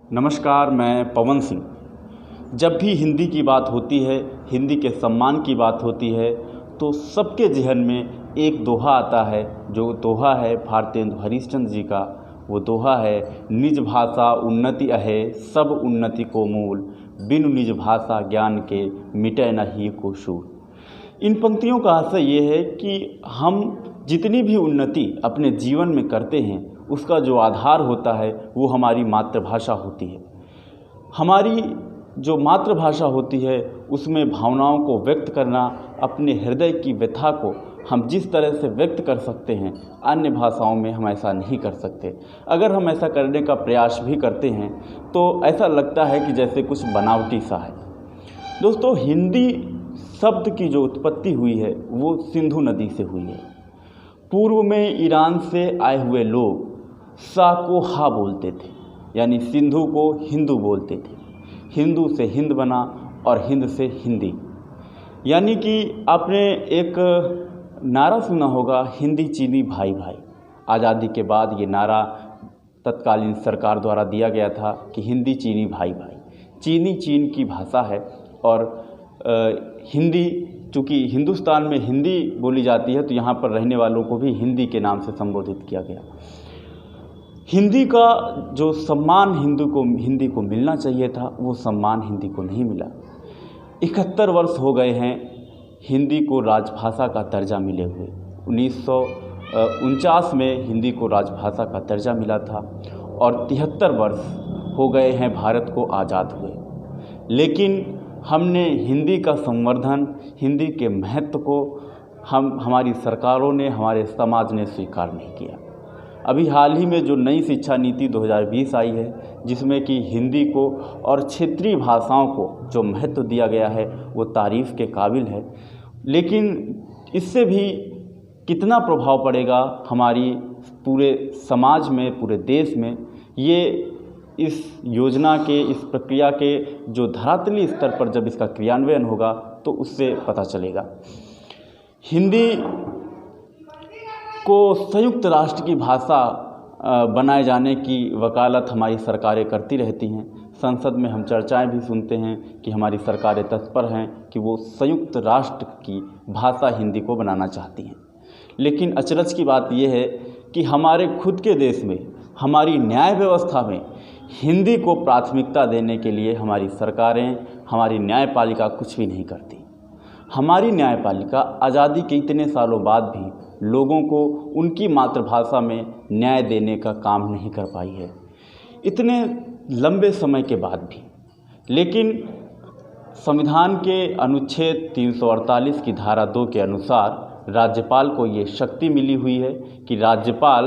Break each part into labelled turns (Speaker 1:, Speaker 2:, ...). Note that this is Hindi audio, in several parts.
Speaker 1: नमस्कार, मैं पवन सिंह। जब भी हिंदी की बात होती है, हिंदी के सम्मान की बात होती है, तो सबके ज़हन में एक दोहा आता है। जो दोहा है भारतेंदु हरिश्चंद्र जी का। वो दोहा है, निज भाषा उन्नति अहे सब उन्नति को मूल, बिनु निज भाषा ज्ञान के मिटै नहीं को शूल। इन पंक्तियों का आशय ये है कि हम जितनी भी उन्नति अपने जीवन में करते हैं, उसका जो आधार होता है वो हमारी मातृभाषा होती है। हमारी जो मातृभाषा होती है उसमें भावनाओं को व्यक्त करना, अपने हृदय की व्यथा को हम जिस तरह से व्यक्त कर सकते हैं, अन्य भाषाओं में हम ऐसा नहीं कर सकते। अगर हम ऐसा करने का प्रयास भी करते हैं तो ऐसा लगता है कि जैसे कुछ बनावटी सा है। दोस्तों, हिंदी शब्द की जो उत्पत्ति हुई है वो सिंधु नदी से हुई है। पूर्व में ईरान से आए हुए लोग सा को हा बोलते थे, यानी सिंधु को हिंदू बोलते थे। हिंदू से हिंद बना और हिंद से हिंदी। यानी कि आपने एक नारा सुना होगा, हिंदी चीनी भाई भाई। आज़ादी के बाद ये नारा तत्कालीन सरकार द्वारा दिया गया था कि हिंदी चीनी भाई भाई। चीनी चीन की भाषा है और हिंदी, चूँकि हिंदुस्तान में हिंदी बोली जाती है तो यहाँ पर रहने वालों को भी हिंदी के नाम से संबोधित किया गया। हिंदी का जो सम्मान हिंदी को मिलना चाहिए था, वो सम्मान हिंदी को नहीं मिला। 71 वर्ष हो गए हैं हिंदी को राजभाषा का दर्जा मिले हुए। 1949 में हिंदी को राजभाषा का दर्जा मिला था और 73 वर्ष हो गए हैं भारत को आज़ाद हुए। लेकिन हमने हिंदी का संवर्धन, हिंदी के महत्व को हमारी सरकारों ने, हमारे समाज ने स्वीकार नहीं किया। अभी हाल ही में जो नई शिक्षा नीति 2020 आई है, जिसमें कि हिंदी को और क्षेत्रीय भाषाओं को जो महत्व दिया गया है वो तारीफ़ के काबिल है। लेकिन इससे भी कितना प्रभाव पड़ेगा हमारी पूरे समाज में, पूरे देश में, ये इस योजना के, इस प्रक्रिया के जो धरातली स्तर पर जब इसका क्रियान्वयन होगा तो उससे पता चलेगा। हिंदी को संयुक्त राष्ट्र की भाषा बनाए जाने की वकालत हमारी सरकारें करती रहती हैं। संसद में हम चर्चाएं भी सुनते हैं कि हमारी सरकारें तत्पर हैं कि वो संयुक्त राष्ट्र की भाषा हिंदी को बनाना चाहती हैं। लेकिन अचरज की बात यह है कि हमारे खुद के देश में, हमारी न्याय व्यवस्था में हिंदी को प्राथमिकता देने के लिए हमारी सरकारें, हमारी न्यायपालिका कुछ भी नहीं करती। हमारी न्यायपालिका आज़ादी के इतने सालों बाद भी लोगों को उनकी मातृभाषा में न्याय देने का काम नहीं कर पाई है, इतने लंबे समय के बाद भी। लेकिन संविधान के अनुच्छेद 348 की धारा 2 के अनुसार राज्यपाल को ये शक्ति मिली हुई है कि राज्यपाल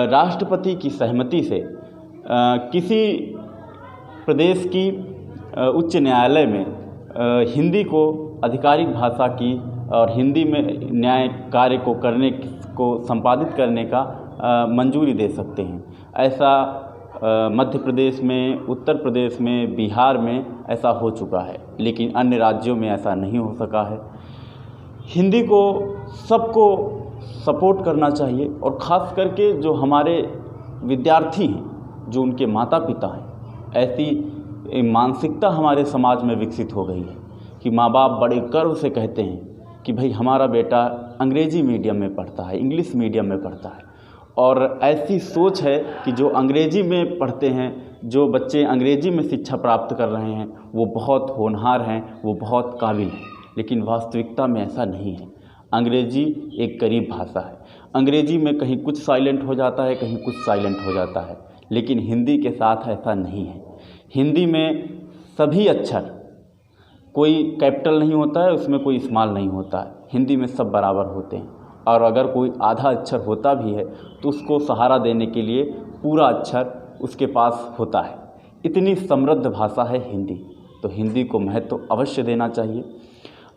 Speaker 1: राष्ट्रपति की सहमति से किसी प्रदेश की उच्च न्यायालय में हिंदी को आधिकारिक भाषा की और हिंदी में न्याय कार्य को करने को संपादित करने का मंजूरी दे सकते हैं। ऐसा मध्य प्रदेश में, उत्तर प्रदेश में, बिहार में ऐसा हो चुका है, लेकिन अन्य राज्यों में ऐसा नहीं हो सका है। हिंदी को सबको सपोर्ट करना चाहिए और ख़ास करके जो हमारे विद्यार्थी हैं, जो उनके माता पिता हैं, ऐसी मानसिकता हमारे समाज में विकसित हो गई है कि माँ बाप बड़े गर्व से कहते हैं कि भाई हमारा बेटा अंग्रेज़ी मीडियम में पढ़ता है, इंग्लिश मीडियम में पढ़ता है। और ऐसी सोच है कि जो अंग्रेज़ी में पढ़ते हैं, जो बच्चे अंग्रेज़ी में शिक्षा प्राप्त कर रहे हैं, वो बहुत होनहार हैं, वो बहुत काबिल हैं। लेकिन वास्तविकता में ऐसा नहीं है। अंग्रेज़ी एक गरीब भाषा है। अंग्रेज़ी में कहीं कुछ साइलेंट हो जाता है, कहीं कुछ साइलेंट हो जाता है, लेकिन हिंदी के साथ ऐसा नहीं है। हिंदी में सभी अक्षर, कोई कैपिटल नहीं होता है, उसमें कोई स्मॉल नहीं होता है। हिंदी में सब बराबर होते हैं और अगर कोई आधा अक्षर होता भी है तो उसको सहारा देने के लिए पूरा अक्षर उसके पास होता है। इतनी समृद्ध भाषा है हिंदी, तो हिंदी को महत्व अवश्य देना चाहिए।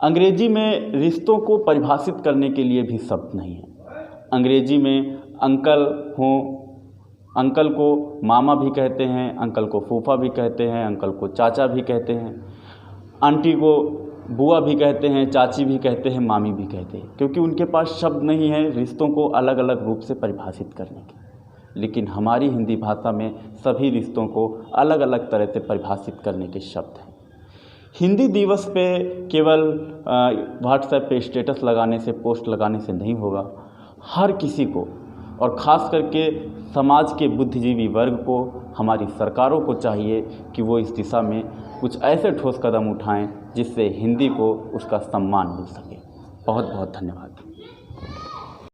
Speaker 1: अंग्रेज़ी में रिश्तों को परिभाषित करने के लिए भी शब्द नहीं है। अंग्रेज़ी में अंकल हों, अंकल को मामा भी कहते हैं, अंकल को फूफा भी कहते हैं, अंकल को चाचा भी कहते हैं, आंटी को बुआ भी कहते हैं, चाची भी कहते हैं, मामी भी कहते हैं, क्योंकि उनके पास शब्द नहीं है रिश्तों को अलग अलग रूप से परिभाषित करने के। लेकिन हमारी हिंदी भाषा में सभी रिश्तों को अलग अलग तरह से परिभाषित करने के शब्द हैं। हिंदी दिवस पे केवल व्हाट्सएप पे स्टेटस लगाने से, पोस्ट लगाने से नहीं होगा। हर किसी को और ख़ास करके समाज के बुद्धिजीवी वर्ग को, हमारी सरकारों को चाहिए कि वो इस दिशा में कुछ ऐसे ठोस कदम उठाएं जिससे हिंदी को उसका सम्मान मिल सके। बहुत बहुत धन्यवाद।